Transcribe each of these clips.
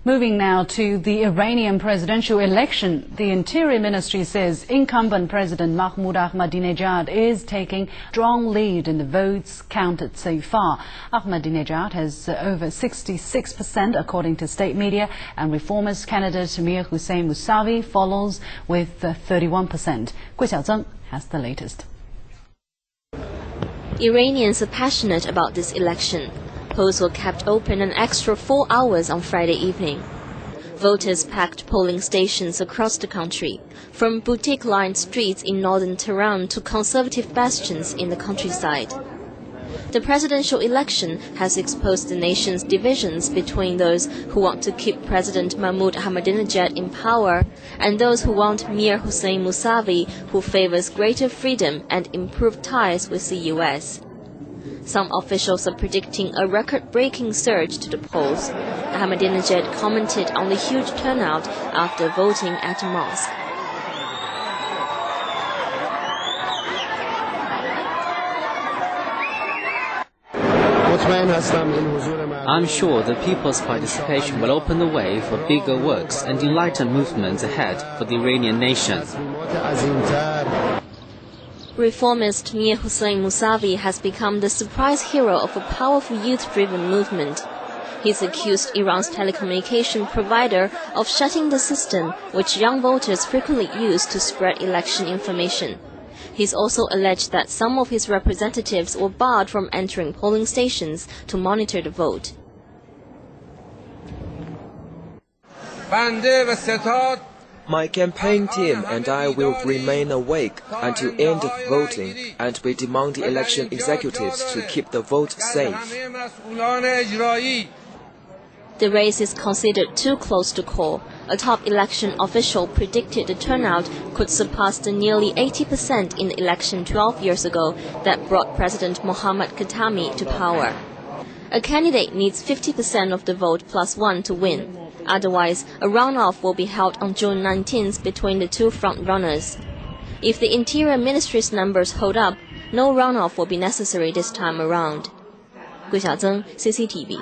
Moving now to the Iranian presidential election, the Interior Ministry says incumbent President Mahmoud Ahmadinejad is taking strong lead in the votes counted so far. Ahmadinejad has over 66% according to state media, and reformist candidate Mir Hossein Mousavi follows with 31%. Gui Xiaozheng has the latest. Iranians are passionate about this election. Polls were kept open an extra 4 hours on Friday evening. Voters packed polling stations across the country, from boutique-lined streets in northern Tehran to conservative bastions in the countryside. The presidential election has exposed the nation's divisions between those who want to keep President Mahmoud Ahmadinejad in power and those who want Mir Hossein Mousavi, who favors greater freedom and improved ties with the U.S. Some officials are predicting a record-breaking surge to the polls. Ahmadinejad commented on the huge turnout after voting at a mosque. I'm sure the people's participation will open the way for bigger works and enlightened movements ahead for the Iranian nation. Reformist Mir Hossein Mousavi has become the surprise hero of a powerful youth-driven movement. He's accused Iran's telecommunication provider of shutting the system, which young voters frequently use to spread election information. He's also alleged that some of his representatives were barred from entering polling stations to monitor the vote. My campaign team and I will remain awake until end of voting, and we demand the election executives to keep the vote safe. The race is considered too close to call. A top election official predicted the turnout could surpass the nearly 80% in the election 12 years ago that brought President Mohammad Khatami to power. A candidate needs 50% of the vote plus one to win. Otherwise, a runoff will be held on June 19th between the two front-runners. If the Interior Ministry's numbers hold up, no runoff will be necessary this time around. Gui Xiaozheng, CCTV.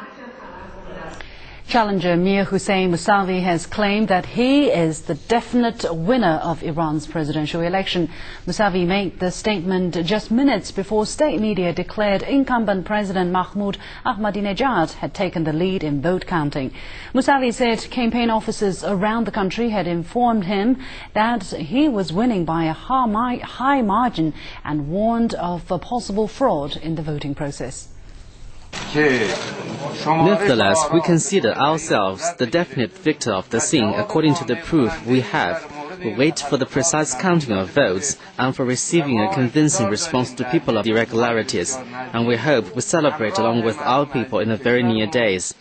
Challenger Mir Hossein Mousavi has claimed that he is the definite winner of Iran's presidential election. Mousavi made the statement just minutes before state media declared incumbent President Mahmoud Ahmadinejad had taken the lead in vote counting. Mousavi said campaign officers around the country had informed him that he was winning by a high margin and warned of a possible fraud in the voting process. Nevertheless, we consider ourselves the definite victor of the scene according to the proof we have. We wait for the precise counting of votes and for receiving a convincing response to people of irregularities. And we hope we celebrate along with our people in the very near days.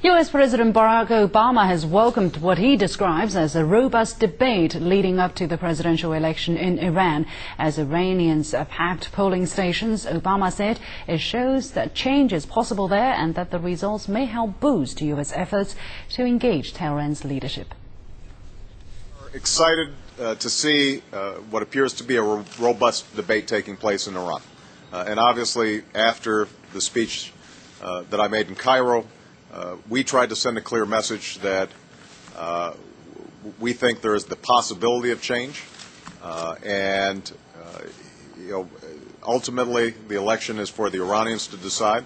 U.S. President Barack Obama has welcomed what he describes as a robust debate leading up to the presidential election in Iran. As Iranians packed polling stations, Obama said it shows that change is possible there and that the results may help boost U.S. efforts to engage Tehran's leadership. We're excited to see what appears to be a robust debate taking place in Iran. And obviously, after the speech that I made in Cairo, we tried to send a clear message that we think there is the possibility of change, and ultimately the election is for the Iranians to decide.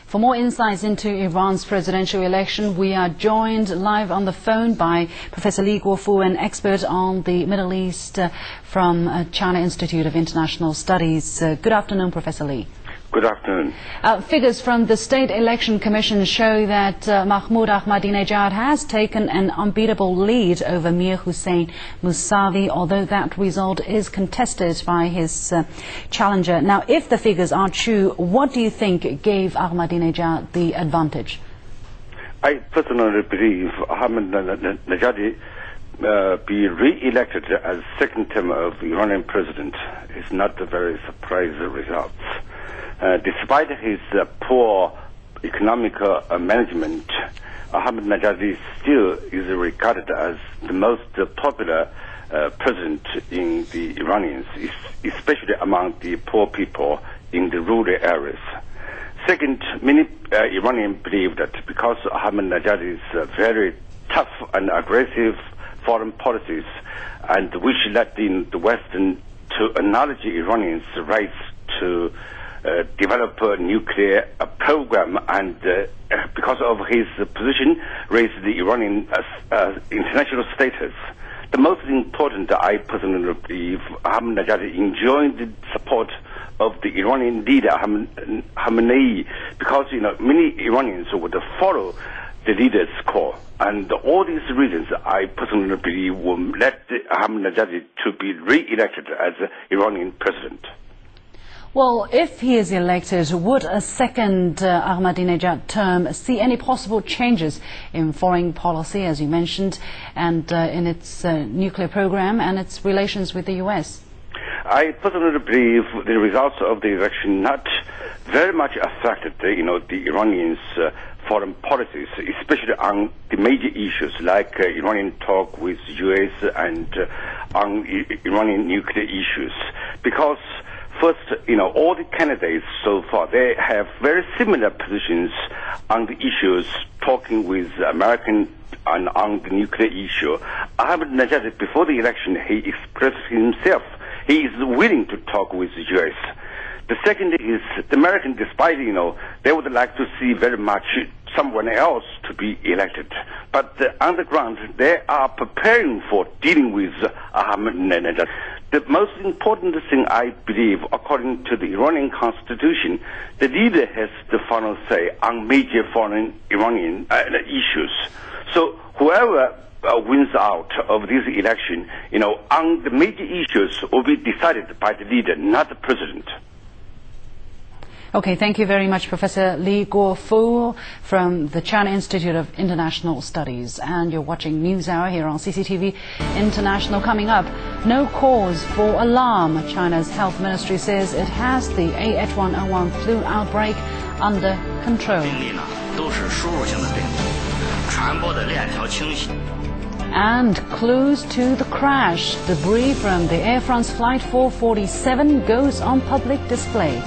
For more insights into Iran's presidential election, we are joined live on the phone by Professor Li Guofu, an expert on the Middle East from China Institute of International Studies. Good afternoon, Professor Li. Good afternoon. Figures from the State Election Commission show that Mahmoud Ahmadinejad has taken an unbeatable lead over Mir Hossein Mousavi, although that result is contested by his challenger. Now, if the figures are true, what do you think gave Ahmadinejad the advantage? I personally believe Ahmadinejad be re-elected as second term of Iranian president is not a very surprising result. Despite his poor economic management, Ahmadinejad still is regarded as the most popular president in the Iranians, especially among the poor people in the rural areas. Second, many Iranians believe that because Ahmadinejad is very tough and aggressive foreign policies, and which led in the Western to acknowledge Iranians' rights to develop a nuclear program, and because of his position, raised the Iranian international status. The most important, I personally believe, Ahmadinejad enjoyed the support of the Iranian leader Khamenei, because many Iranians would follow the leader's call, and all these reasons I personally believe will lead Ahmadinejad to be re-elected as Iranian president. Well, if he is elected, would a second Ahmadinejad term see any possible changes in foreign policy, as you mentioned, and in its nuclear program and its relations with the U.S.? I personally believe the results of the election not very much affected, the Iranians' foreign policies, especially on the major issues like Iranian talk with U.S. and on Iranian nuclear issues. Because first, all the candidates so far, they have very similar positions on the issues, talking with American and on the nuclear issue. Ahmadinejad, before the election, he expressed himself. He is willing to talk with the U.S. The second is the Americans, despite, they would like to see very much someone else to be elected. But on the ground, they are preparing for dealing with Ahmadinejad. The most important thing, I believe, according to the Iranian constitution, the leader has the final say on major foreign Iranian issues. So whoever wins out of this election, on the major issues will be decided by the leader, not the president. Okay, thank you very much, Professor Li Guofu from the China Institute of International Studies. And you're watching NewsHour here on CCTV International. Coming up, no cause for alarm. China's health ministry says it has the AH1N1 flu outbreak under control. And clues to the crash. Debris from the Air France Flight 447 goes on public display.